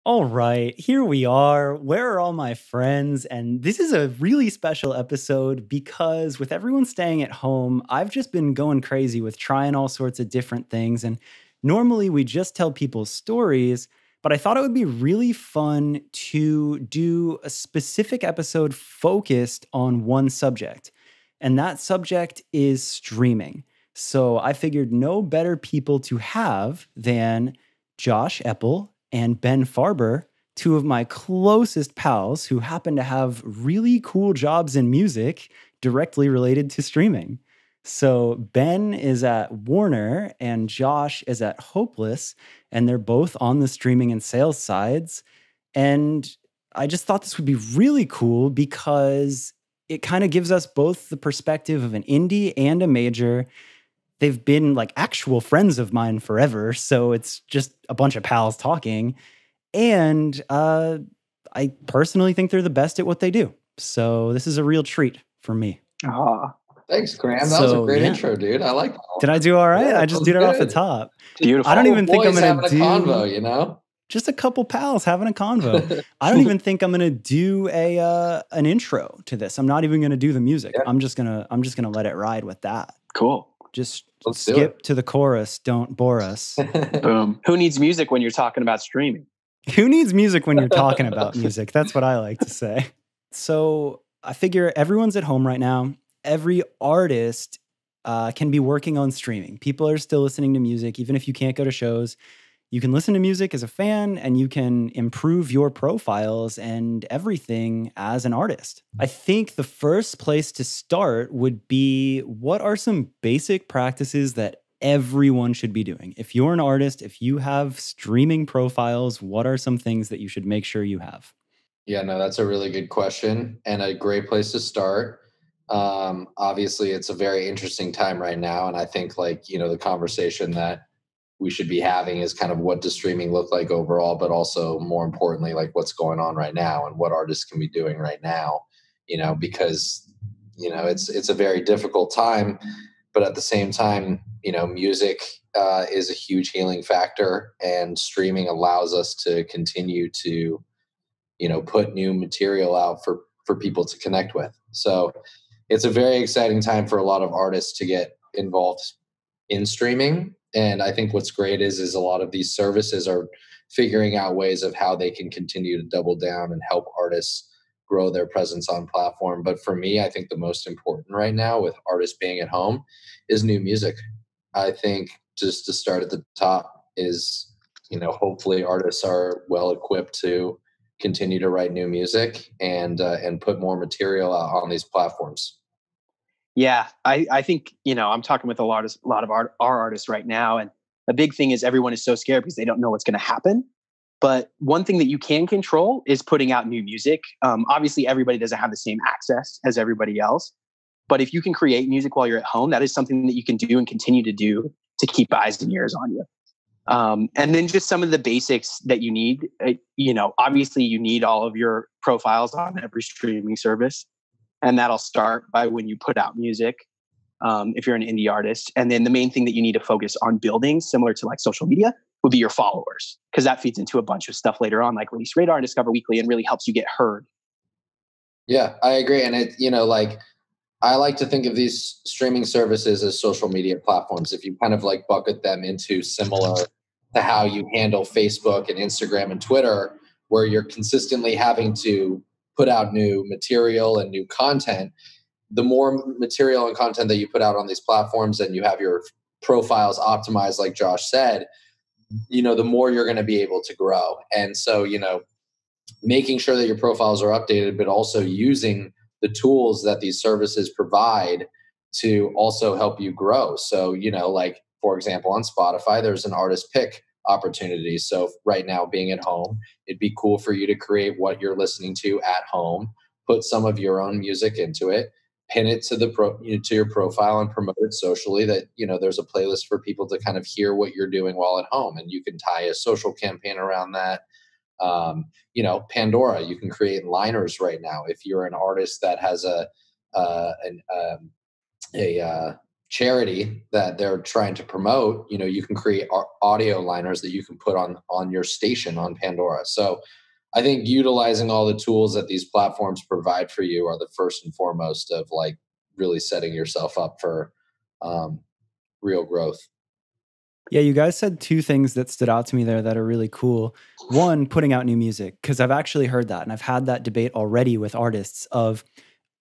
All right, here we are. Where are all my friends? And this is a really special episode because with everyone staying at home, I've just been going crazy with trying all sorts of different things. And normally we just tell people stories, but I thought it would be really fun to do a specific episode focused on one subject. And that subject is streaming. So I figured no better people to have than Josh Epple and Ben Farber, two of my closest pals who happen to have really cool jobs in music directly related to streaming. So Ben is at Warner and Josh is at Hopeless, and they're both on the streaming and sales sides. And I just thought this would be really cool because it kind of gives us both the perspective of an indie and a major. They've been like actual friends of mine forever. So it's just a bunch of pals talking. And I personally think they're the best at what they do. So this is a real treat for me. Ah, Thanks, Graham. That was a great intro, dude. I like that one. Did I do all right? Yeah, I just did it off the top. beautiful. I don't even think I'm going to to do a convo, you know? Just a couple pals having a convo. I don't even think I'm going to do an intro to this. I'm not even going to do the music. Yeah. I'm just going to let it ride with that. Cool. Just Let's do skip it. to the chorus. Don't bore us. Boom. Who needs music when you're talking about streaming? Who needs music when you're talking about music? That's what I like to say. So I figure everyone's at home right now. Every artist can be working on streaming. People are still listening to music, even if you can't go to shows. You can listen to music as a fan and you can improve your profiles and everything as an artist. I think the first place to start would be, what are some basic practices that everyone should be doing? If you're an artist, if you have streaming profiles, what are some things that you should make sure you have? Yeah, no, that's a really good question and a great place to start. Obviously, it's a very interesting time right now. And I think the conversation that we should be having is kind of what does streaming look like overall, but also more importantly, like what's going on right now and what artists can be doing right now, because, it's a very difficult time, but at the same time, music is a huge healing factor and streaming allows us to continue to, put new material out for people to connect with. So it's a very exciting time for a lot of artists to get involved in streaming. And I think what's great is a lot of these services are figuring out ways of how they can continue to double down and help artists grow their presence on platform. But for me, I think the most important right now with artists being at home is new music. I think just to start at the top is, hopefully artists are well equipped to continue to write new music and put more material out on these platforms. Yeah, I think, I'm talking with a lot of our artists right now. And the big thing is everyone is so scared because they don't know what's going to happen. But one thing that you can control is putting out new music. Obviously, everybody doesn't have the same access as everybody else. But if you can create music while you're at home, that is something that you can do and continue to do to keep eyes and ears on you. And then just some of the basics that you need. Obviously, you need all of your profiles on every streaming service. And that'll start by when you put out music, if you're an indie artist. And then the main thing that you need to focus on building, similar to like social media, would be your followers, because that feeds into a bunch of stuff later on, like Release Radar and Discover Weekly, and really helps you get heard. Yeah, I agree. And I like to think of these streaming services as social media platforms. If you kind of bucket them into similar to how you handle Facebook and Instagram and Twitter, where you're consistently having to put out new material and new content, the more material and content that you put out on these platforms and you have your profiles optimized, like Josh said, the more you're going to be able to grow. And so, making sure that your profiles are updated, but also using the tools that these services provide to also help you grow. So, for example, on Spotify, there's an artist pick opportunity. So right now, being at home, it'd be cool for you to create what you're listening to at home, put some of your own music into it, pin it to to your profile and promote it socially, that there's a playlist for people to kind of hear what you're doing while at home, and you can tie a social campaign around that. Pandora, you can create liners right now if you're an artist that has a charity that they're trying to promote, you can create audio liners that you can put on your station on Pandora. So I think utilizing all the tools that these platforms provide for you are the first and foremost of like really setting yourself up for um, real growth. Yeah, you guys said two things that stood out to me there that are really cool. One, putting out new music, because I've actually heard that and I've had that debate already with artists of,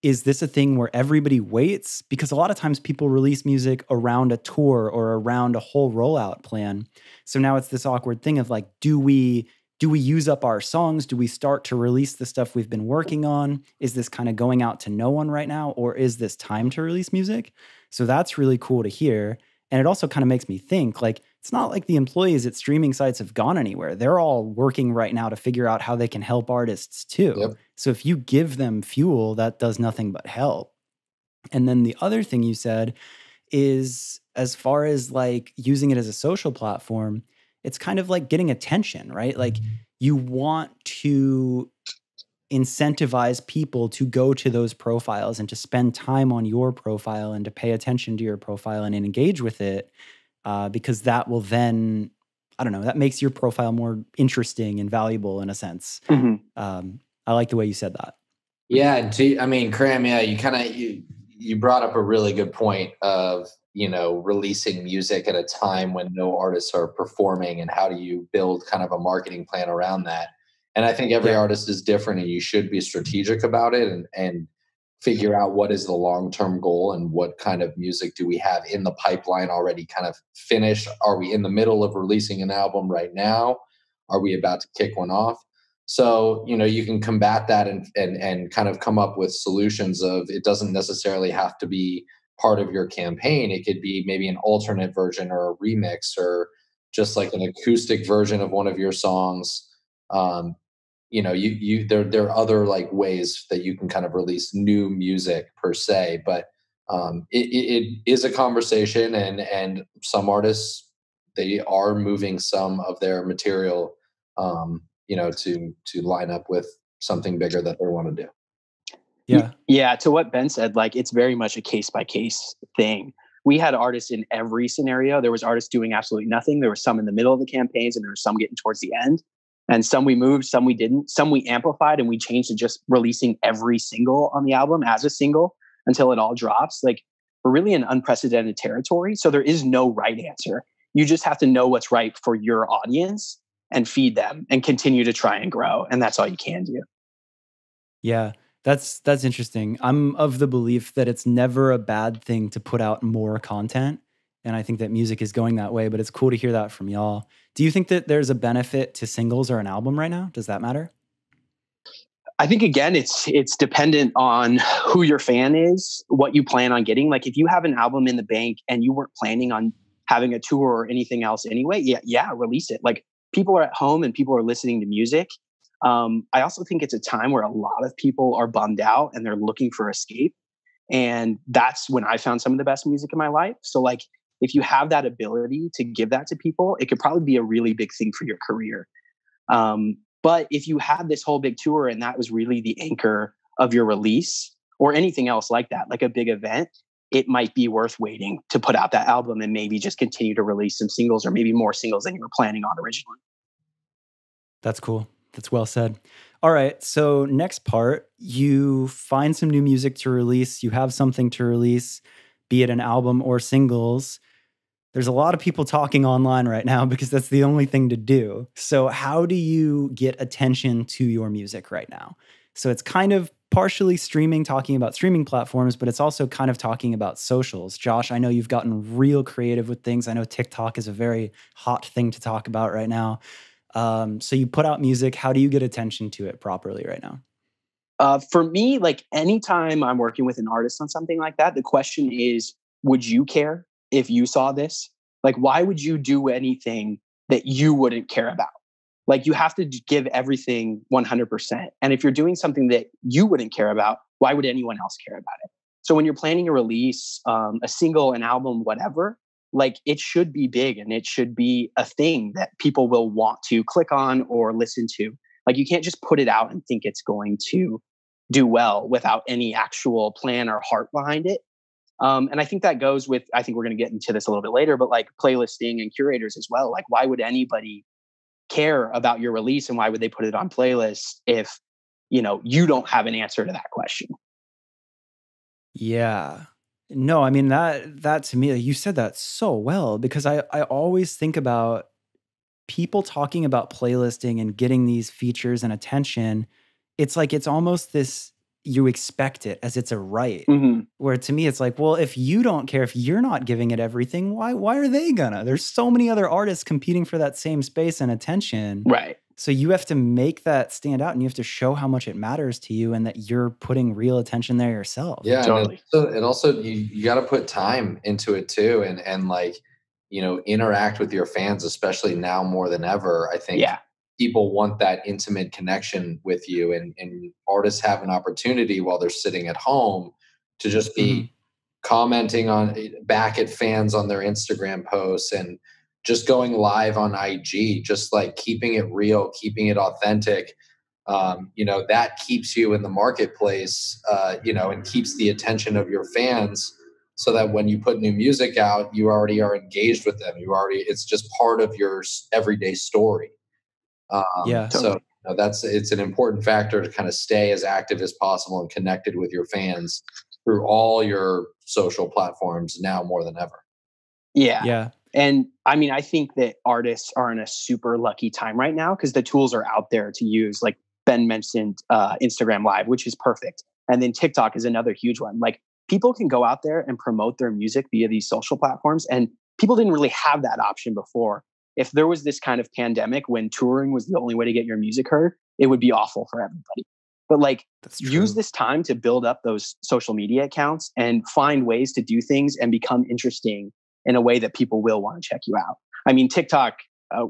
is this a thing where everybody waits? Because a lot of times people release music around a tour or around a whole rollout plan. So now it's this awkward thing of like, do we use up our songs? Do we start to release the stuff we've been working on? Is this kind of going out to no one right now? Or is this time to release music? So that's really cool to hear. And it also kind of makes me think like, it's not like the employees at streaming sites have gone anywhere. They're all working right now to figure out how they can help artists too. Yep. So if you give them fuel, that does nothing but help. And then the other thing you said is as far as like using it as a social platform, it's kind of like getting attention, right? Like you want to incentivize people to go to those profiles and to spend time on your profile and to pay attention to your profile and engage with it, because that will then, I don't know, that makes your profile more interesting and valuable in a sense. I like the way you said that. Yeah, I mean, Graham, yeah, you brought up a really good point of releasing music at a time when no artists are performing, and how do you build kind of a marketing plan around that? And I think every artist is different, and you should be strategic about it and figure out what is the long-term goal and what kind of music do we have in the pipeline already kind of finished. Are we in the middle of releasing an album right now? Are we about to kick one off? So, you can combat that and kind of come up with solutions of, it doesn't necessarily have to be part of your campaign. It could be maybe an alternate version or a remix or just like an acoustic version of one of your songs. There are other like ways that you can kind of release new music per se, but it is a conversation, and some artists, they are moving some of their material to line up with something bigger that they want to do. Yeah. To what Ben said, like it's very much a case by case thing. We had artists in every scenario. There was artists doing absolutely nothing. There were some in the middle of the campaigns, and there were some getting towards the end. And some we moved, some we didn't. Some we amplified, and we changed to just releasing every single on the album as a single until it all drops. Like we're really in unprecedented territory. So there is no right answer. You just have to know what's right for your audience and feed them and continue to try and grow. And that's all you can do. Yeah, that's interesting. I'm of the belief that it's never a bad thing to put out more content. And I think that music is going that way, but it's cool to hear that from y'all. Do you think that there's a benefit to singles or an album right now? Does that matter? I think again, it's dependent on who your fan is, what you plan on getting. Like if you have an album in the bank and you weren't planning on having a tour or anything else anyway, yeah, release it. Like people are at home and people are listening to music. I also think it's a time where a lot of people are bummed out and they're looking for escape. And that's when I found some of the best music in my life. So like, if you have that ability to give that to people, it could probably be a really big thing for your career. But if you had this whole big tour and that was really the anchor of your release or anything else like that, like a big event, it might be worth waiting to put out that album and maybe just continue to release some singles or maybe more singles than you were planning on originally. That's cool. That's well said. All right. So next part, you find some new music to release. You have something to release, be it an album or singles. There's a lot of people talking online right now because that's the only thing to do. So how do you get attention to your music right now? So it's kind of partially streaming, talking about streaming platforms, but it's also kind of talking about socials. Josh, I know you've gotten real creative with things. I know TikTok is a very hot thing to talk about right now. So you put out music. How do you get attention to it properly right now? For me, like anytime I'm working with an artist on something like that, the question is, would you care if you saw this? Like, why would you do anything that you wouldn't care about? Like, you have to give everything 100%. And if you're doing something that you wouldn't care about, why would anyone else care about it? So when you're planning a release, a single, an album, whatever, like it should be big and it should be a thing that people will want to click on or listen to. Like you can't just put it out and think it's going to do well without any actual plan or heart behind it. And I think that goes with, I think we're going to get into this a little bit later, but like playlisting and curators as well. Like, why would anybody care about your release, and why would they put it on playlists if, you don't have an answer to that question? Yeah. No, I mean that to me, you said that so well, because I always think about people talking about playlisting and getting these features and attention. It's like it's almost this, you expect it as it's a right. Mm-hmm. Where to me it's like, well, if you don't care, if you're not giving it everything, why are they gonna? There's so many other artists competing for that same space and attention. Right. So you have to make that stand out, and you have to show how much it matters to you and that you're putting real attention there yourself. Yeah, Totally. and also you got to put time into it too, and like, interact with your fans, especially now more than ever. I think Yeah. people want that intimate connection with you, and artists have an opportunity while they're sitting at home to just be commenting on back at fans on their Instagram posts, and just going live on IG, just like keeping it real, keeping it authentic. That keeps you in the marketplace, and keeps the attention of your fans, so that when you put new music out, you already are engaged with them. It's just part of your everyday story. Yeah. So it's an important factor to kind of stay as active as possible and connected with your fans through all your social platforms now more than ever. Yeah. Yeah. And I mean, I think that artists are in a super lucky time right now because the tools are out there to use. Like Ben mentioned, Instagram Live, which is perfect. And then TikTok is another huge one. Like, people can go out there and promote their music via these social platforms. And people didn't really have that option before. If there was this kind of pandemic when touring was the only way to get your music heard, it would be awful for everybody. But like, use this time to build up those social media accounts and find ways to do things and become interesting in a way that people will want to check you out. I mean, TikTok,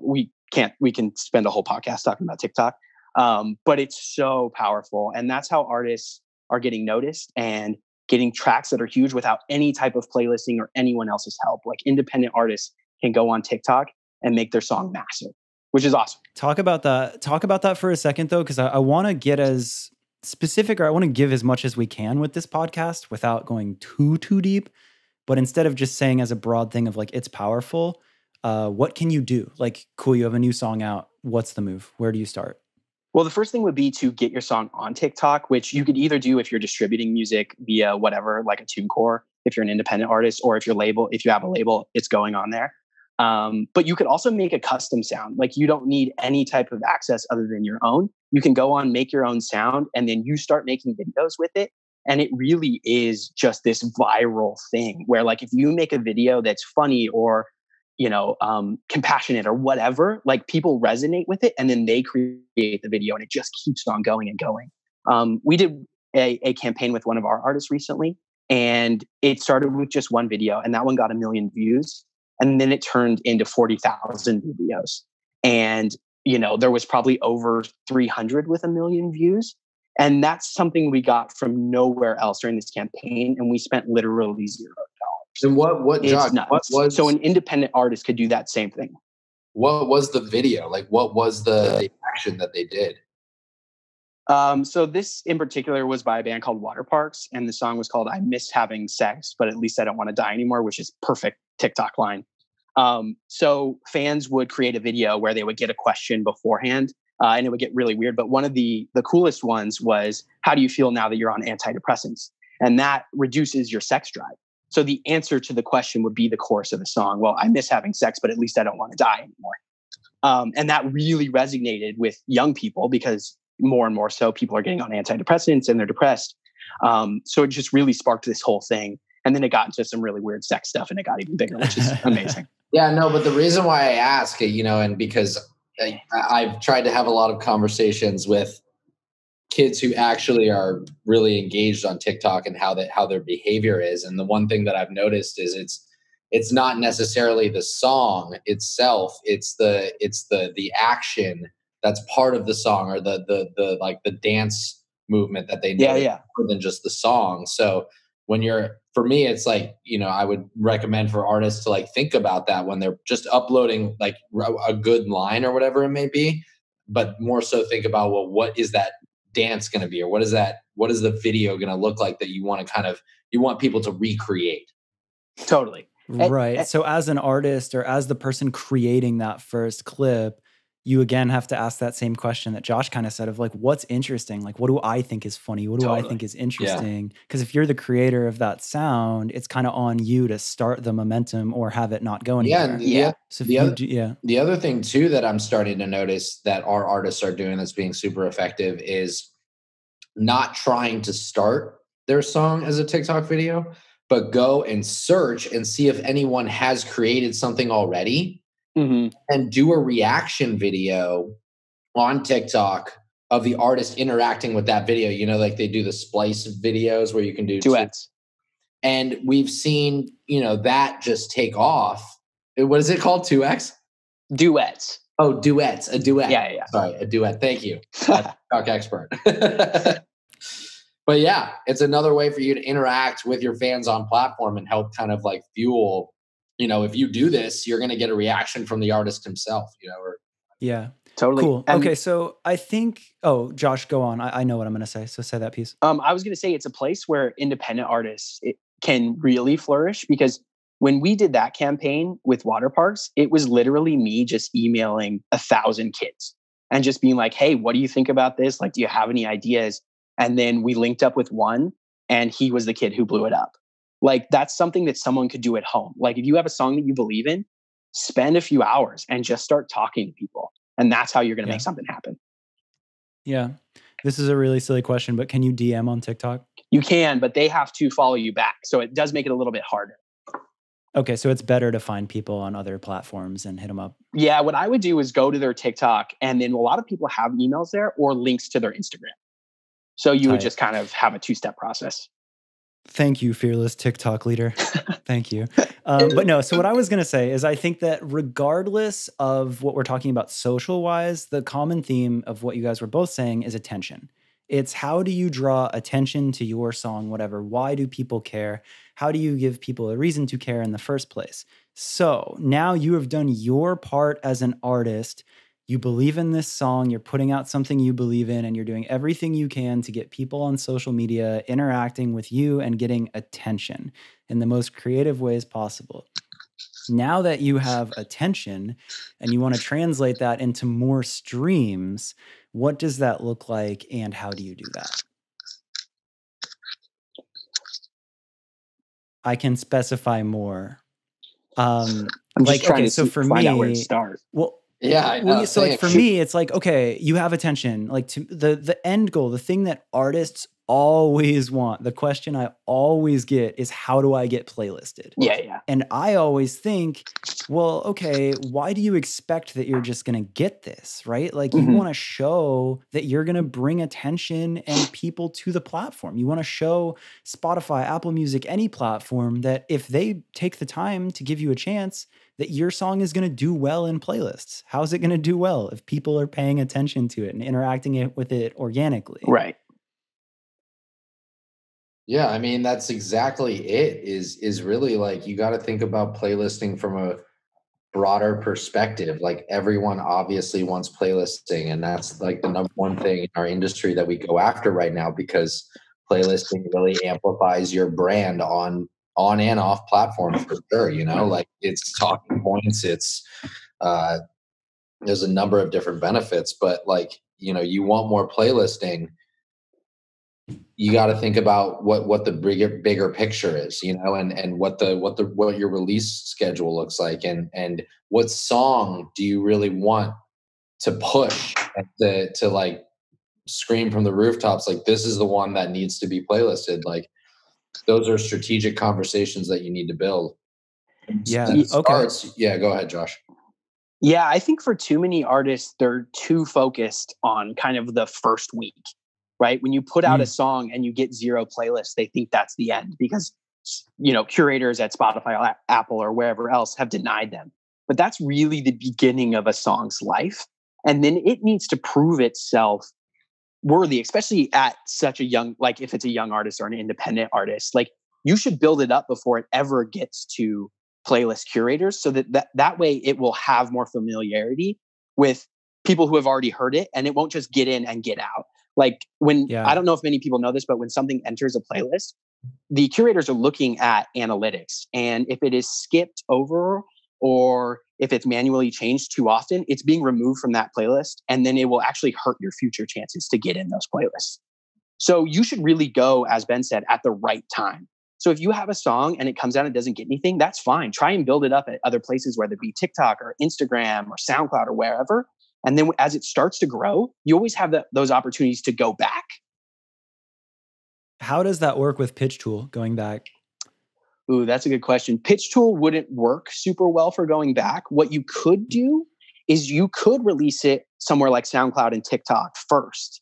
we can spend a whole podcast talking about TikTok, but it's so powerful. And that's how artists are getting noticed and getting tracks that are huge without any type of playlisting or anyone else's help. Like, independent artists can go on TikTok and make their song massive, which is awesome. Talk about that for a second, though, because I want to get as specific, or I want to give as much as we can with this podcast without going too deep. But instead of just saying as a broad thing of like, it's powerful, what can you do? Like, cool, you have a new song out. What's the move? Where do you start? Well, the first thing would be to get your song on TikTok, which you could either do if you're distributing music via whatever, like a TuneCore, if you're an independent artist, or if you have a label, it's going on there. But you could also make a custom sound. Like, you don't need any type of access other than your own. You can go on, make your own sound, and then you start making videos with it. And it really is just this viral thing where, like, if you make a video that's funny or, compassionate or whatever, like, people resonate with it and then they create the video and it just keeps on going and going. We did a campaign with one of our artists recently, and it started with just one video, and that one got 1 million views. And then it turned into 40,000 videos. And, there was probably over 300 with 1 million views. And that's something we got from nowhere else during this campaign. And we spent literally $0. And what Josh, what was, so an independent artist could do that same thing. What was the video? Like, what was the action that they did? So this in particular was by a band called Water Parks, and the song was called "I Miss Having Sex, but at least I don't want to die anymore," which is perfect TikTok line. So fans would create a video where they would get a question beforehand, and it would get really weird. But one of the coolest ones was, "How do you feel now that you're on antidepressants?" And that reduces your sex drive. So the answer to the question would be the chorus of the song. Well, I miss having sex, but at least I don't want to die anymore. And that really resonated with young people because more and more so people are getting on antidepressants and they're depressed. So it just really sparked this whole thing. And then it got into some really weird sex stuff and it got even bigger, which is amazing. Yeah, no, but the reason why I ask, and because I've tried to have a lot of conversations with kids who actually are really engaged on TikTok and how their behavior is. And the one thing that I've noticed is it's not necessarily the song itself. It's the action that's part of the song, or the like the dance movement that they know more than just the song. So for me, it's like, I would recommend for artists to like think about that when they're just uploading like a good line or whatever it may be, but more so think about, well, what is that dance going to be, or what is the video going to look like that you want to you want people to recreate? Totally. Right. So as an artist or as the person creating that first clip, you again have to ask that same question that Josh kind of said of like, what's interesting? Like, what do I think is funny? What do I think is interesting? Because if you're the creator of that sound, it's kind of on you to start the momentum or have it not go anywhere. So the other thing too that I'm starting to notice that our artists are doing that's being super effective is not trying to start their song as a TikTok video, but go and search and see if anyone has created something already. And do a reaction video on TikTok of the artist interacting with that video. You know, like they do the splice videos where you can do duets. And we've seen, that just take off. What is it called? 2X? Duets. Oh, duets. A duet. Yeah. Sorry, a duet. Thank you. TikTok expert. But yeah, it's another way for you to interact with your fans on platform and help kind of like fuel, if you do this, you're going to get a reaction from the artist himself, Yeah. Totally. Cool. Okay. So I think, Josh, go on. I know what I'm going to say. So say that piece. I was going to say it's a place where independent artists can really flourish, because when we did that campaign with water parks, it was literally me just emailing 1,000 kids and just being like, hey, what do you think about this? Like, do you have any ideas? And then we linked up with one, and he was the kid who blew it up. Like, that's something that someone could do at home. Like, if you have a song that you believe in, spend a few hours and just start talking to people. And that's how you're going to make something happen. Yeah. This is a really silly question, but can you DM on TikTok? You can, but they have to follow you back. So it does make it a little bit harder. Okay. So it's better to find people on other platforms and hit them up. Yeah. What I would do is go to their TikTok, and then a lot of people have emails there or links to their Instagram. So you would just kind of have a 2-step process. Thank you, fearless TikTok leader. Thank you. But no, so what I was going to say is I think that regardless of what we're talking about social-wise, the common theme of what you guys were both saying is attention. It's how do you draw attention to your song, whatever. Why do people care? How do you give people a reason to care in the first place? So now you have done your part as an artist. You believe in this song, you're putting out something you believe in, and you're doing everything you can to get people on social media interacting with you and getting attention in the most creative ways possible. Now that you have attention and you want to translate that into more streams, what does that look like and how do you do that? I can specify more. I'm just trying to find out where to start. Well, yeah, I know. So like for me, it's like, okay, you have attention. Like to the end goal, the thing that artists always want, the question I always get is, how do I get playlisted? Yeah. And I always think, well, okay, why do you expect that you're just going to get this, right? Like you want to show that you're going to bring attention and people to the platform. You want to show Spotify, Apple Music, any platform that if they take the time to give you a chance, that your song is going to do well in playlists. How is it going to do well if people are paying attention to it and interacting with it organically? Right. Yeah, I mean, that's exactly it, is really like you got to think about playlisting from a broader perspective. Like everyone obviously wants playlisting, and that's like the number one thing in our industry that we go after right now, because playlisting really amplifies your brand on and off platforms for sure. Like it's talking points, it's there's a number of different benefits, but like, you want more playlisting, you got to think about what the bigger picture is, and what your release schedule looks like, and what song do you really want to push and to like scream from the rooftops, like this is the one that needs to be playlisted. Like those are strategic conversations that you need to build. Yeah. Okay. Yeah. Go ahead, Josh. Yeah. I think for too many artists, they're too focused on kind of the first week, right? When you put out a song and you get 0 playlists, they think that's the end because, curators at Spotify, or Apple, or wherever else have denied them. But that's really the beginning of a song's life. And then it needs to prove itself worthy, especially at such a young, like if it's a young artist or an independent artist, like you should build it up before it ever gets to playlist curators, so that way it will have more familiarity with people who have already heard it, and it won't just get in and get out. Like when, I Yeah. don't know if many people know this, but when something enters a playlist, the curators are looking at analytics. And if it is skipped over or if it's manually changed too often, it's being removed from that playlist. And then it will actually hurt your future chances to get in those playlists. So you should really go, as Ben said, at the right time. So if you have a song and it comes out and doesn't get anything, that's fine. Try and build it up at other places, whether it be TikTok or Instagram or SoundCloud or wherever. And then as it starts to grow, you always have those opportunities to go back. How does that work with Pitch Tool going back? Ooh, that's a good question. Pitch Tool wouldn't work super well for going back. What you could do is you could release it somewhere like SoundCloud and TikTok first.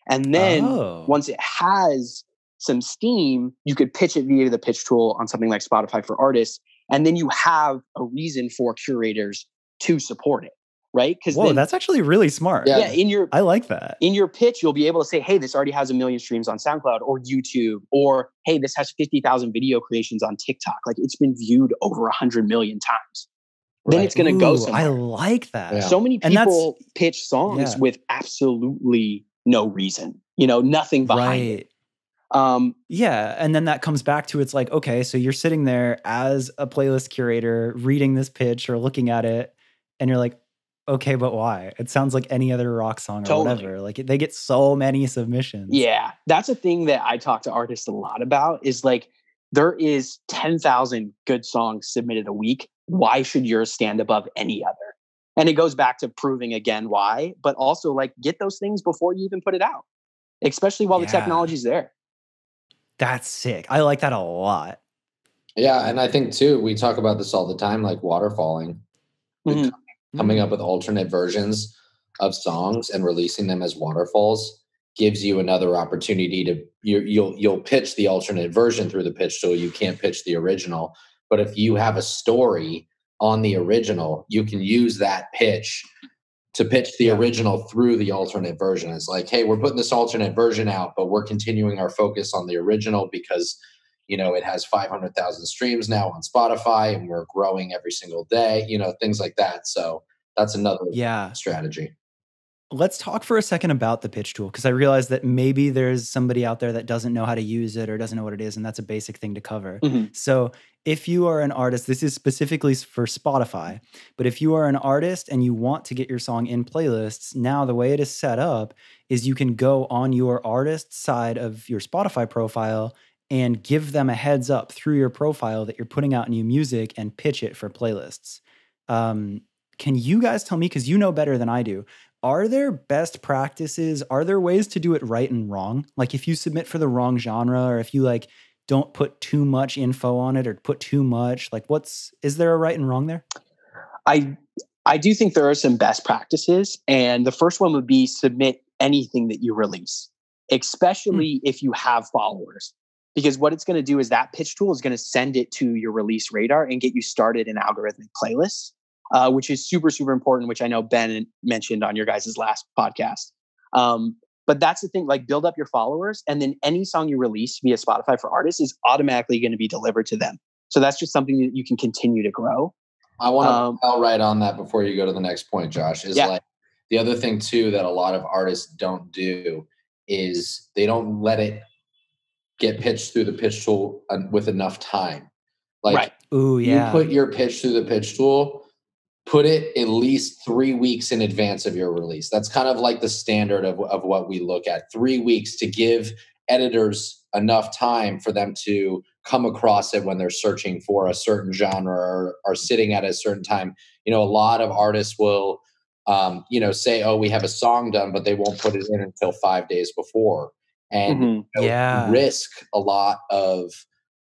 And then once it has some steam, you could pitch it via the pitch tool on something like Spotify for Artists. And then you have a reason for curators to support it, right? Because that's actually really smart. Yeah, I like that. In your pitch, you'll be able to say, hey, this already has 1 million streams on SoundCloud or YouTube, or hey, this has 50,000 video creations on TikTok. Like it's been viewed over 100 million times. Then it's going to go somewhere. I like that. Yeah. So many people pitch songs with absolutely no reason, nothing behind it. And then that comes back to, it's like, okay, so you're sitting there as a playlist curator reading this pitch or looking at it, and you're like, okay, but why? It sounds like any other rock song or whatever. Like they get so many submissions. Yeah, that's a thing that I talk to artists a lot about, is like, there is 10,000 good songs submitted a week. Why should yours stand above any other? And it goes back to proving again why, but also like get those things before you even put it out, especially while the technology's there. That's sick. I like that a lot. Yeah, and I think too, we talk about this all the time, like waterfalling. Coming up with alternate versions of songs and releasing them as waterfalls gives you another opportunity to you'll pitch the alternate version through the pitch tool. You can't pitch the original, but if you have a story on the original, you can use that pitch to pitch the original through the alternate version. It's like, hey, we're putting this alternate version out, but we're continuing our focus on the original because it has 500,000 streams now on Spotify and we're growing every single day, things like that. So that's another strategy. Let's talk for a second about the pitch tool, because I realize that maybe there's somebody out there that doesn't know how to use it or doesn't know what it is, and that's a basic thing to cover. So if you are an artist, this is specifically for Spotify, but if you are an artist and you want to get your song in playlists, now the way it is set up is you can go on your artist side of your Spotify profile and give them a heads up through your profile that you're putting out new music and pitch it for playlists. Can you guys tell me, because you know better than I do, are there best practices? Are there ways to do it right and wrong? Like if you submit for the wrong genre, or if you like don't put too much info on it or put too much, like is there a right and wrong there? I do think there are some best practices. And the first one would be submit anything that you release, especially if you have followers. Because what it's going to do is that pitch tool is going to send it to your release radar and get you started in algorithmic playlists, which is super, super important, which I know Ben mentioned on your guys' last podcast. But that's the thing, like build up your followers, and then any song you release via Spotify for Artists is automatically going to be delivered to them. So that's just something that you can continue to grow. I want to right on that before you go to the next point, Josh, is like the other thing too that a lot of artists don't do is they don't let it get pitched through the pitch tool with enough time. Like you put your pitch through the pitch tool, put it at least 3 weeks in advance of your release. That's kind of like the standard of what we look at. 3 weeks to give editors enough time for them to come across it when they're searching for a certain genre or sitting at a certain time. A lot of artists will, say, oh, we have a song done, but they won't put it in until 5 days before. And risk a lot of,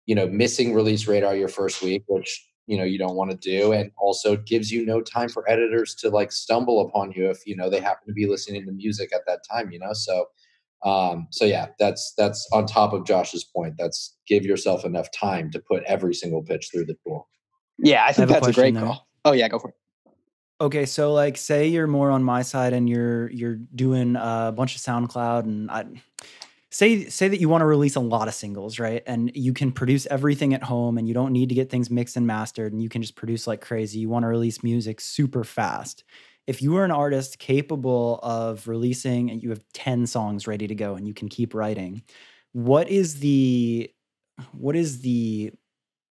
missing release radar your first week, which, you don't want to do. And also gives you no time for editors to like stumble upon you if, they happen to be listening to music at that time, So yeah, that's on top of Josh's point. That's give yourself enough time to put every single pitch through the tool. Yeah, I think that's a great call. Oh yeah, go for it. Okay, so like say you're more on my side and you're doing a bunch of SoundCloud, and say that you want to release a lot of singles, right? And you can produce everything at home and you don't need to get things mixed and mastered, and you can just produce like crazy. You want to release music super fast. if you were an artist capable of releasing and you have 10 songs ready to go and you can keep writing, what is the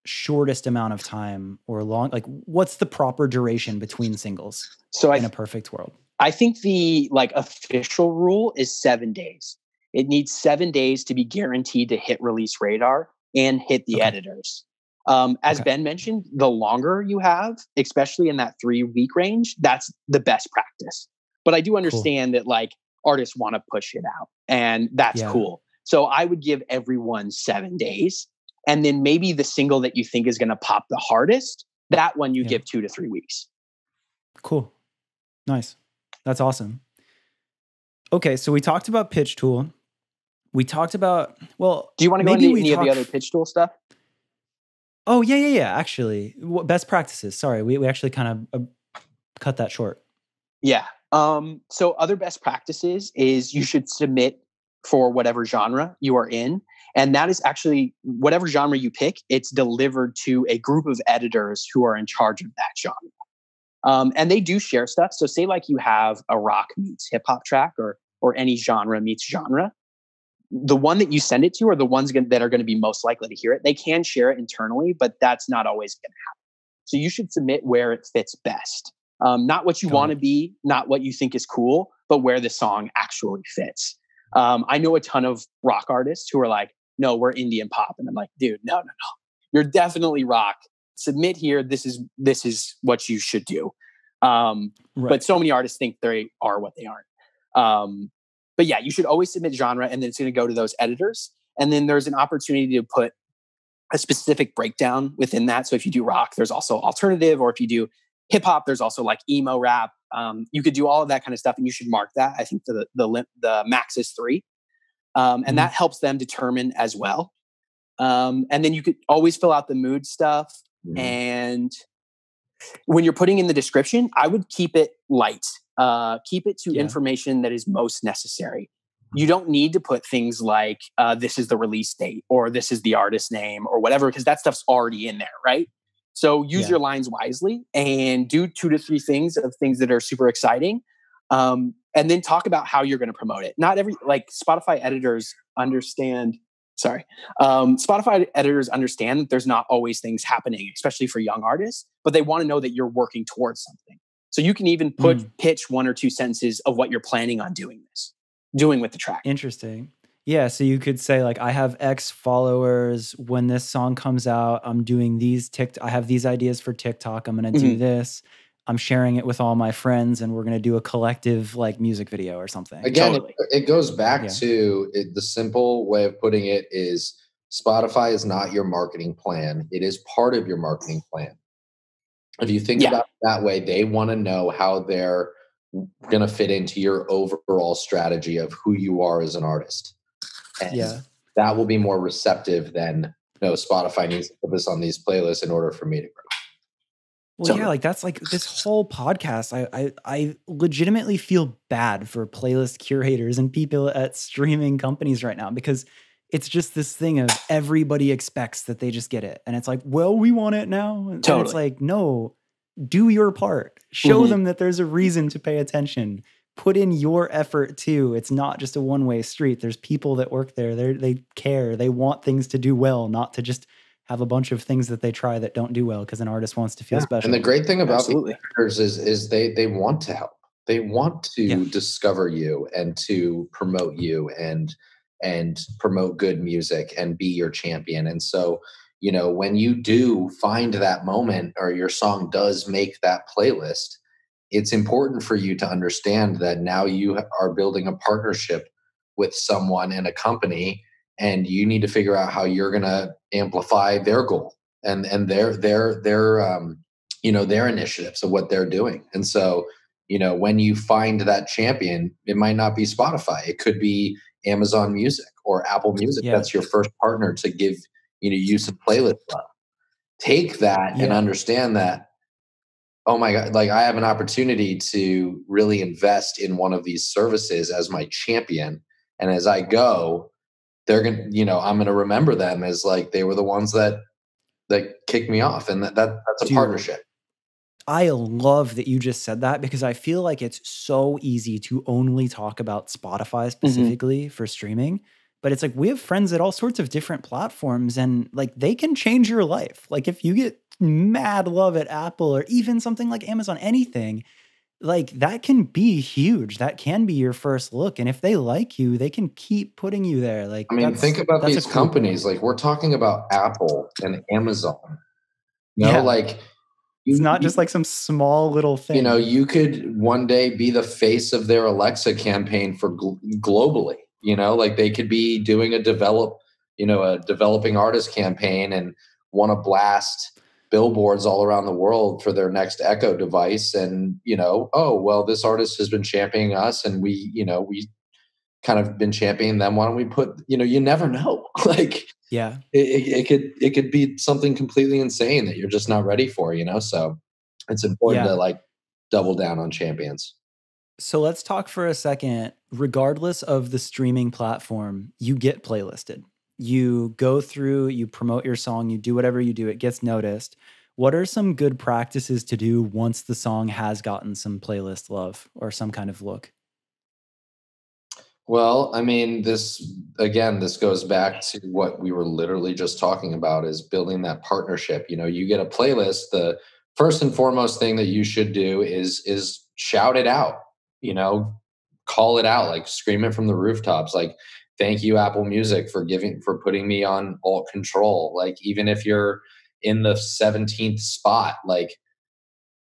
shortest amount of time or long, like what's the proper duration between singles So in a perfect world? I think the like official rule is 7 days. It needs 7 days to be guaranteed to hit release radar and hit the editors. As Ben mentioned, the longer you have, especially in that 3-week range, that's the best practice. But I do understand that like artists want to push it out, and that's cool. So I would give everyone 7 days, and then maybe the single that you think is going to pop the hardest, that one you give 2 to 3 weeks. Cool. Nice. That's awesome. Okay, so we talked about Pitch Tool. We talked about, well, do you want to go into any of the other Pitch Tool stuff? Oh, yeah. Actually, best practices. Sorry, we actually kind of cut that short. Yeah. So other best practices is you should submit for whatever genre you are in. And that is actually whatever genre you pick, it's delivered to a group of editors who are in charge of that genre. And they do share stuff. So say like you have a rock meets hip hop track or any genre meets genre. The one that you send it to are the ones that are going to be most likely to hear it. They can share it internally, but that's not always going to happen. So you should submit where it fits best. Not what you want to be, not what you think is cool, but where the song actually fits. I know a ton of rock artists who are like, no, we're indie and pop. And I'm like, dude, no. You're definitely rock. Submit here. This is what you should do. But so many artists think they are what they aren't. But yeah, you should always submit genre, and then it's going to go to those editors. And then there's an opportunity to put a specific breakdown within that. So if you do rock, there's also alternative, or if you do hip hop, there's also like emo rap. You could do all of that kind of stuff, and you should mark that. I think the max is 3. And that helps them determine as well. And then you could always fill out the mood stuff. And when you're putting in the description, I would keep it light. Keep it to information that is most necessary. You don't need to put things like this is the release date or this is the artist name or whatever, because that stuff's already in there, right? So use your lines wisely and do 2 to 3 things that are super exciting. And then talk about how you're going to promote it. Not Spotify editors understand. Spotify editors understand that there's not always things happening, especially for young artists, but they want to know that you're working towards something. So you can even pitch 1 or 2 sentences of what you're planning on doing with the track. Interesting. Yeah. So you could say like, I have X followers. When this song comes out, I'm doing I have these ideas for TikTok. I'm going to do this. I'm sharing it with all my friends, and we're going to do a collective like music video or something. Again, it goes back to the simple way of putting it is Spotify is not your marketing plan. It is part of your marketing plan. If you think about it that way, they want to know how they're going to fit into your overall strategy of who you are as an artist. And that will be more receptive than, Spotify needs to put this on these playlists in order for me to grow. Well, like that's like this whole podcast. I legitimately feel bad for playlist curators and people at streaming companies right now, because it's just this thing of everybody expects that they just get it. And it's like, well, we want it now. And it's like, no, do your part. Show them that there's a reason to pay attention. Put in your effort too. It's not just a one-way street. There's people that work there. They care. They want things to do well, not to just have a bunch of things that they try that don't do well because an artist wants to feel special. And the great thing about the editors is they want to help. They want to discover you and to promote you and promote good music and be your champion. And so, when you do find that moment or your song does make that playlist, it's important for you to understand that now you are building a partnership with someone in a company, and you need to figure out how you're going to amplify their goal and their initiatives of what they're doing. And so, when you find that champion, it might not be Spotify. It could be Amazon Music or Apple Music. That's your first partner to give, you some playlist love. Take that and understand that, oh my God, like I have an opportunity to really invest in one of these services as my champion. And as I go, they're going to, I'm going to remember them as like, they were the ones that kicked me off. And that's a partnership. I love that you just said that because I feel like it's so easy to only talk about Spotify Mm-hmm. specifically for streaming. But it's like we have friends at all sorts of different platforms and like they can change your life. Like if you get mad love at Apple or even something like Amazon, anything, like that can be huge. That can be your first look. And if they like you, they can keep putting you there. Like I mean, think about that's a these cool companies. point. Like we're talking about Apple and Amazon. Yeah. Like It's you, not just you like some small little thing. you could one day be the face of their Alexa campaign for globally. Like they could be doing a developing artist campaign and want to blast billboards all around the world for their next Echo device. And oh well, this artist has been championing us, and we kind of been championing them. Why don't we put? You never know. Like Yeah. it could be something completely insane that you're just not ready for. So it's important to Yeah. like double down on champions. So let's talk for a second. Regardless of the streaming platform, you get playlisted. You go through, you promote your song, you do whatever you do, it gets noticed. What are some good practices to do once the song has gotten some playlist love or some kind of look? Well, I mean, this goes back to what we were literally just talking about, is building that partnership. You get a playlist. The first and foremost thing that you should do is shout it out, you know, call it out, like scream it from the rooftops, like, thank you, Apple Music, for putting me on alt control. Like, even if you're in the 17th spot, like,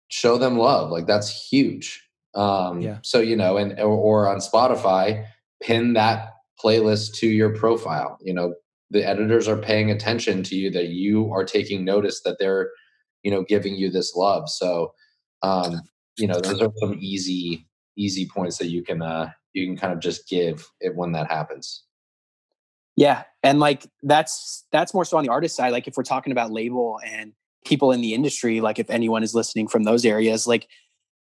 show them love. Like, that's huge. Yeah. So or on Spotify, pin that playlist to your profile. The editors are paying attention to you, that you are taking notice that they're giving you this love. So those are some easy points that you can kind of just give it when that happens. Yeah. And like that's more so on the artist side. Like if we're talking about label and people in the industry, like if anyone is listening from those areas, like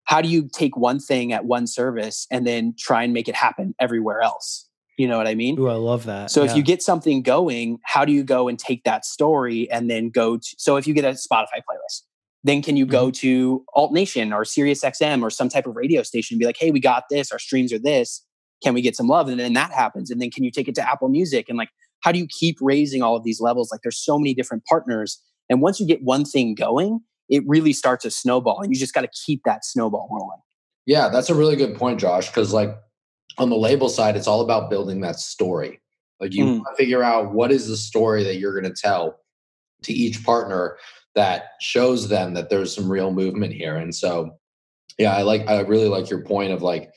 how do you take one thing at one service and then try and make it happen everywhere else? You know what I mean? Ooh, I love that. So if you Yeah. get something going, how do you go and take that story and then so if you get a Spotify playlist, then can you go Mhm. to Alt Nation or Sirius XM or some type of radio station and be like, hey, we got this, our streams are this. Can we get some love? And then that happens. And then can you take it to Apple Music? And like, how do you keep raising all of these levels? Like there's so many different partners. And once you get one thing going, it really starts a snowball. And you just got to keep that snowball rolling. Yeah, that's a really good point, Josh, because like on the label side, it's all about building that story. Like you Mm. want to figure out what is the story that you're going to tell to each partner that shows them that there's some real movement here. And so, yeah, I really like your point of like,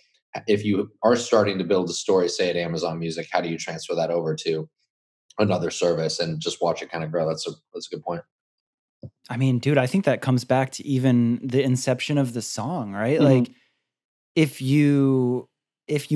if you are starting to build a story, say at Amazon Music, how do you transfer that over to another service and just watch it kind of grow? That's a good point. I mean, dude, I think that comes back to even the inception of the song, right? Mhm. Like if you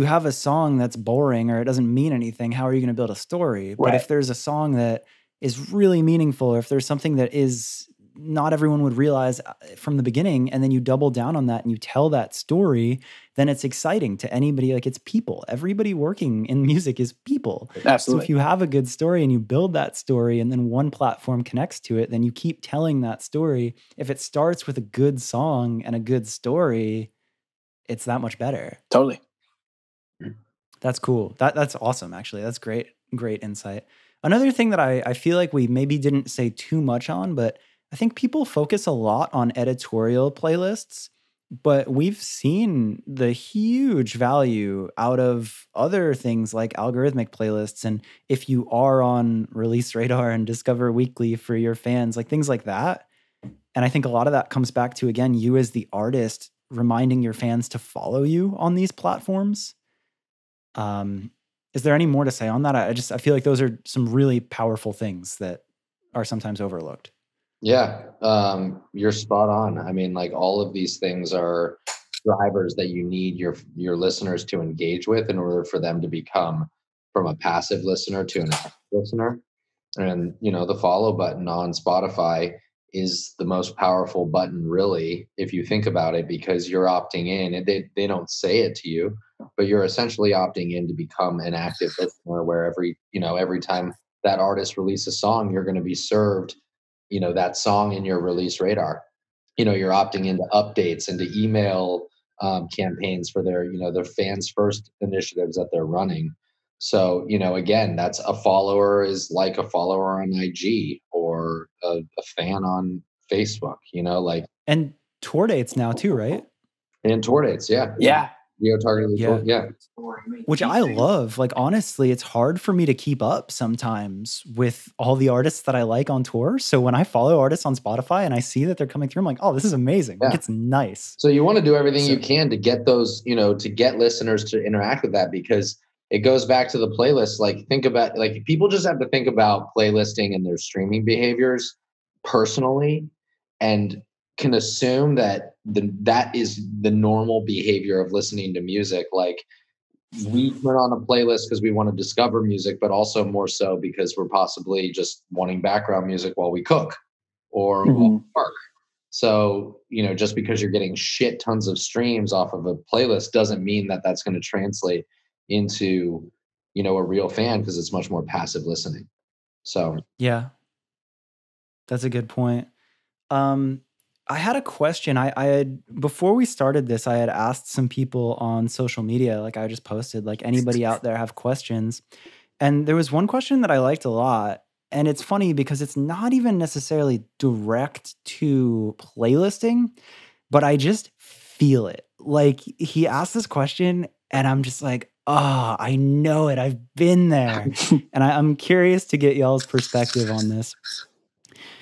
have a song that's boring or it doesn't mean anything, how are you going to build a story? But Right. if there's a song that is really meaningful, or if there's something that is not everyone would realize from the beginning, and then you double down on that and you tell that story, then it's exciting to anybody. Like it's people. Everybody working in music is people. So if Absolutely. you have a good story and you build that story and then one platform connects to it, then you keep telling that story. If it starts with a good song and a good story, it's that much better. Totally. That's cool. That's awesome, actually. That's great insight. Another thing that I feel like we maybe didn't say too much on, but I think people focus a lot on editorial playlists, but we've seen the huge value out of other things like algorithmic playlists. And if you are on Release Radar and Discover Weekly for your fans, like things like that. And I think a lot of that comes back to, again, you as the artist reminding your fans to follow you on these platforms. Um, is there any more to say on that? I feel like those are some really powerful things that are sometimes overlooked. Yeah, you're spot on. I mean, like all of these things are drivers that you need your listeners to engage with in order for them to become from a passive listener to an active listener. And the follow button on Spotify is the most powerful button, really, if you think about it, because you're opting in. And they don't say it to you, but you're essentially opting in to become an active listener. Where every time that artist releases a song, you're going to be served that song in your release radar. you're opting into updates, into email campaigns for their fans first initiatives that they're running. So, again, that's a follower is like a follower on IG or a fan on Facebook, like. And tour dates now too, right? And tour dates, yeah. Yeah. Targeted tour, yeah. Which I love. Like, honestly, it's hard for me to keep up sometimes with all the artists that I like on tour. So when I follow artists on Spotify and I see that they're coming through, I'm like, oh, this is amazing. Yeah. Like, it's nice. So you want to do everything you can to get those, to get listeners to interact with that, because it goes back to the playlist. Like, think about, like, people just have to think about playlisting and their streaming behaviors personally, and can assume that that is the normal behavior of listening to music. Like, we put on a playlist because we want to discover music, but also more so because we're possibly just wanting background music while we cook or while we work. So, just because you're getting shit tons of streams off of a playlist doesn't mean that that's going to translate into, a real fan, because it's much more passive listening. So, yeah, that's a good point. I had a question. I had, before we started this, I had asked some people on social media, like I just posted, like, anybody out there have questions? And there was one question that I liked a lot. And it's funny because it's not even necessarily direct to playlisting, but I just feel it. Like, he asked this question and I'm just like, oh, I know it. I've been there. And I'm curious to get y'all's perspective on this.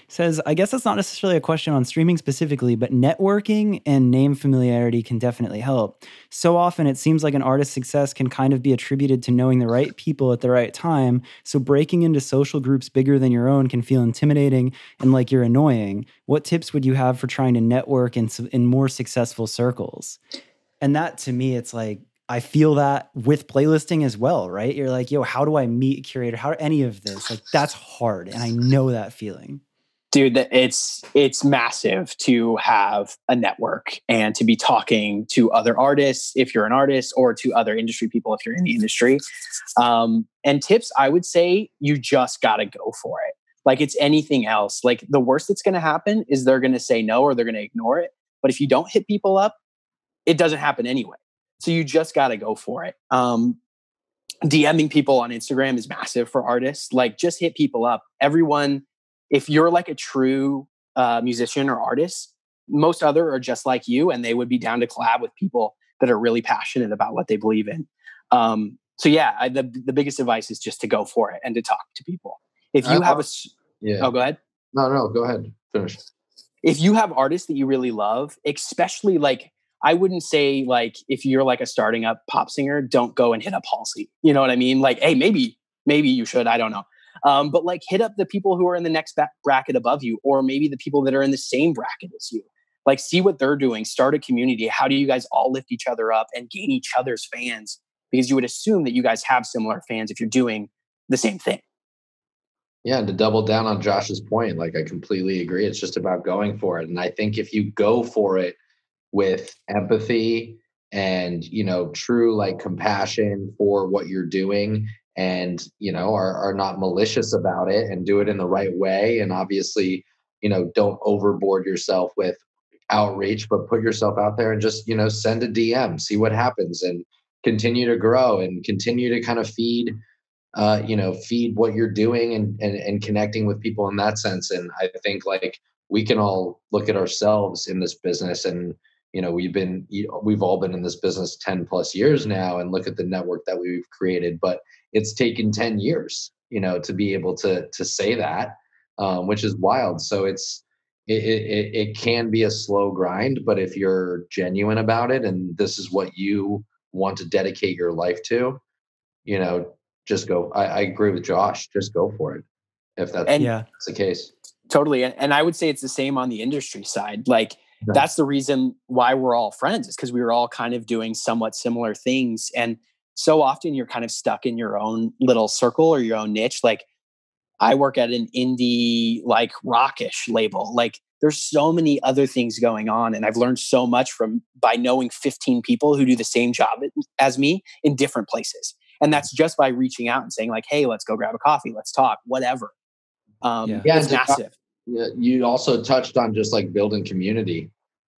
Says, I guess that's not necessarily a question on streaming specifically, but networking and name familiarity can definitely help. So often it seems like an artist's success can kind of be attributed to knowing the right people at the right time. So breaking into social groups bigger than your own can feel intimidating and like you're annoying. What tips would you have for trying to network in more successful circles? And that, to me, it's like, I feel that with playlisting as well, right? You're like, yo, how do I meet a curator? How any of this? Like, that's hard. And I know that feeling. Dude, it's massive to have a network and to be talking to other artists if you're an artist, or to other industry people if you're in the industry. And tips, I would say you just got to go for it. Like, it's anything else. Like, the worst that's going to happen is they're going to say no, or they're going to ignore it. But if you don't hit people up, it doesn't happen anyway. So you just got to go for it. DMing people on Instagram is massive for artists. Like, just hit people up. Everyone, if you're like a true musician or artist, most other are just like you, and they would be down to collab with people that are really passionate about what they believe in. So yeah, the biggest advice is just to go for it and to talk to people. If you have oh, go ahead. No, go ahead. Finish. If you have artists that you really love, especially, like, I wouldn't say, like, if you're like a starting up pop singer, don't go and hit up Halsey. You know what I mean? Like, hey, maybe you should. I don't know. But like, hit up the people who are in the next bracket above you, or maybe the people that are in the same bracket as you. Like, see what they're doing. Start a community. How do you guys all lift each other up and gain each other's fans? Because you would assume that you guys have similar fans if you're doing the same thing. Yeah, and to double down on Josh's point, like, I completely agree. It's just about going for it. And I think if you go for it with empathy and, true, like, compassion for what you're doing, and, are not malicious about it, and do it in the right way, and obviously, don't overboard yourself with outreach, but put yourself out there and just, send a DM, see what happens, and continue to grow and continue to kind of feed what you're doing, and connecting with people in that sense. And I think, like, we can all look at ourselves in this business, and, we've all been in this business 10 plus years now, and look at the network that we've created, but it's taken 10 years, to be able to say that, which is wild. So it can be a slow grind, but if you're genuine about it, and this is what you want to dedicate your life to, just go. I agree with Josh. Just go for it, if that's the case. Totally. And I would say it's the same on the industry side. Like, that's the reason why we're all friends, is because we were all kind of doing somewhat similar things. And so often you're kind of stuck in your own little circle or your own niche. Like, I work at an indie, like, rockish label. Like, there's so many other things going on. And I've learned so much by knowing 15 people who do the same job as me in different places. And that's just by reaching out and saying, like, hey, let's go grab a coffee. Let's talk, whatever. It's massive. you also touched on just like building community.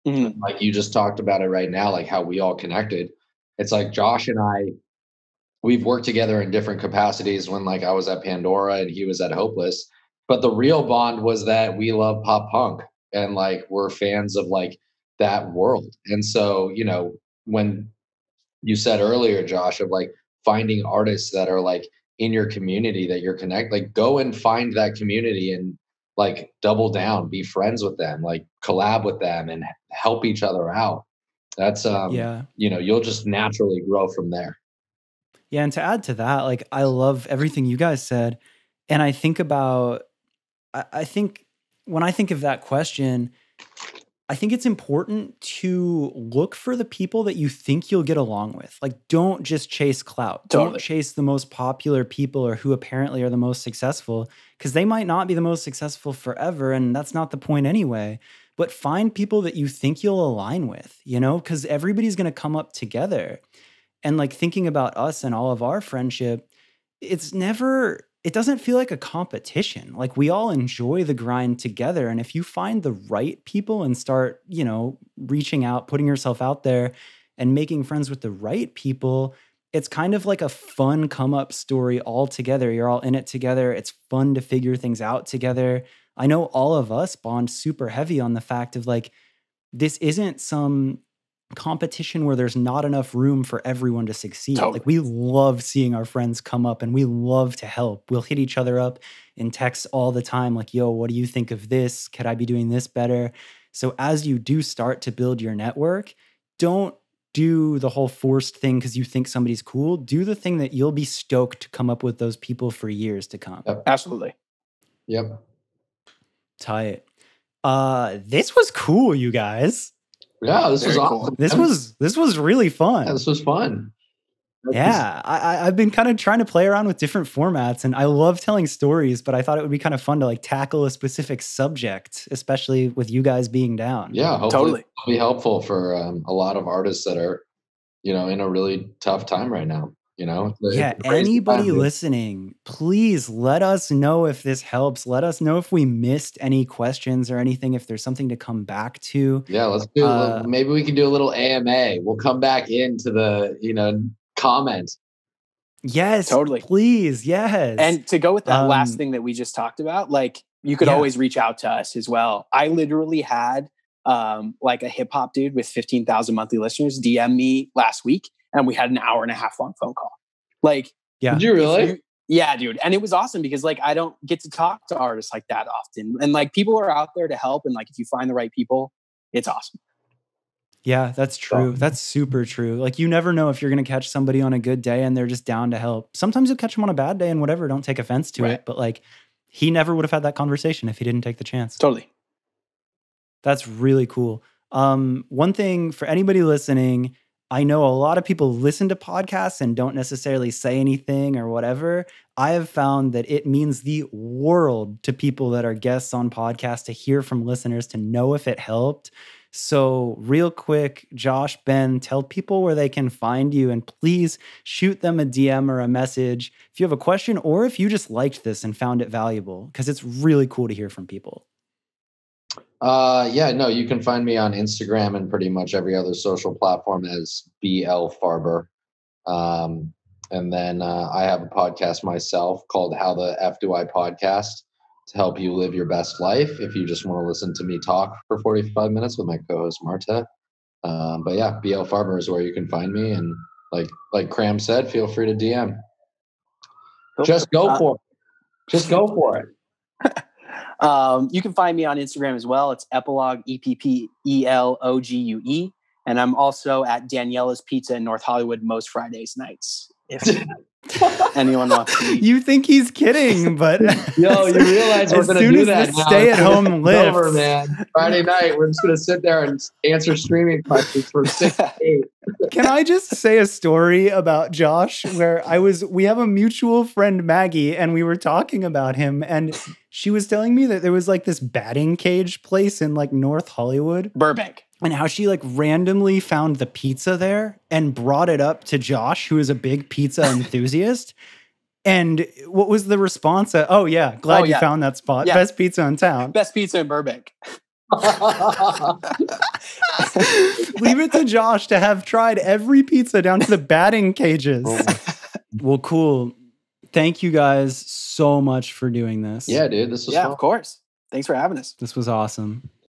Mhm. Like you just talked about it right now, like how we all connected. It's like Josh and I, we've worked together in different capacities when like I was at Pandora and he was at Hopeless. But the real bond was that we love pop punk and like we're fans of like that world. And so, when you said earlier, Josh, of like finding artists that are like in your community that you're like go and find that community and like double down, be friends with them, like collab with them and help each other out. That's Yeah. you'll just naturally grow from there. Yeah, and to add to that, like I love everything you guys said. And I think about I think when I think of that question, I think it's important to look for the people that you think you'll get along with. Like, don't just chase clout. Don't Totally. chase the most popular people or who apparently are the most successful, because they might not be the most successful forever. And that's not the point anyway. But find people that you think you'll align with, because everybody's going to come up together. And like thinking about us and all of our friendship, it doesn't feel like a competition. Like we all enjoy the grind together. And if you find the right people and start, reaching out, putting yourself out there and making friends with the right people, it's kind of like a fun come up story all together. You're all in it together. It's fun to figure things out together. I know all of us bond super heavy on the fact of like, this isn't some competition where there's not enough room for everyone to succeed. Totally. Like we love seeing our friends come up and we love to help. We'll hit each other up in text all the time like, yo, what do you think of this? Could I be doing this better? So as you do start to build your network, don't do the whole forced thing because you think somebody's cool. Do the thing that you'll be stoked to come up with those people for years to come. Yep. Absolutely. Yep. Tight. This was cool, you guys. Yeah, this Very was cool. awesome. This was really fun. Yeah, this was fun. Yeah, I've been kind of trying to play around with different formats, and I love telling stories, but I thought it would be kind of fun to like tackle a specific subject, especially with you guys being down. Yeah, hopefully Totally. it'll be helpful for a lot of artists that are, in a really tough time right now. Yeah, It's a crazy anybody time, dude. listening, please let us know if this helps. Let us know if we missed any questions or anything, if there's something to come back to. Yeah, let's do. Maybe we can do a little AMA. We'll come back into the comment. Yes, Totally. please, yes. And to go with that last thing that we just talked about, like you could always reach out to us as well. I literally had like a hip hop dude with 15,000 monthly listeners DM me last week, and we had an hour and a half long phone call. Like, yeah. Did you really? Yeah, dude. And it was awesome because like I don't get to talk to artists like that often. And like people are out there to help. And like if you find the right people, it's awesome. Yeah, that's true. That's super true. Like you never know if you're going to catch somebody on a good day and they're just down to help. Sometimes you'll catch them on a bad day and whatever, don't take offense to it. But like he never would have had that conversation if he didn't take the chance. Totally. That's really cool. One thing for anybody listening, I know a lot of people listen to podcasts and don't necessarily say anything or whatever. I have found that it means the world to people that are guests on podcasts to hear from listeners, to know if it helped. So real quick, Josh, Ben, tell people where they can find you, and please shoot them a DM or a message if you have a question or if you just liked this and found it valuable, because it's really cool to hear from people. You can find me on Instagram and pretty much every other social platform as BL Farber. And then I have a podcast myself called How the F Do I Podcast to help you live your best life if you just want to listen to me talk for 45 minutes with my co-host Marta. But yeah, BL Farber is where you can find me. And like Cram said, feel free to DM. Just go for it. Just go for it. You can find me on Instagram as well. It's Epilogue, EPPELOGUE. And I'm also at Daniela's Pizza in North Hollywood most Fridays nights. If anyone wants to eat. You think he's kidding, but yo, you realize we're going to do that now. Stay-at-home lift. Over, man. Friday night, we're just going to sit there and answer streaming questions from 6 to 8. Can I just say a story about Josh where we have a mutual friend, Maggie, and we were talking about him, and she was telling me that there was like this batting cage place in like North Hollywood. Burbank. And how she like randomly found the pizza there and brought it up to Josh, who is a big pizza enthusiast. And what was the response? Oh, yeah. Glad you found that spot. Yeah. Best pizza in town. Best pizza in Burbank. Leave it to Josh to have tried every pizza down to the batting cages. Well, cool. Thank you guys so much for doing this. Yeah, dude. This was fun. Of course. Thanks for having us. This was awesome.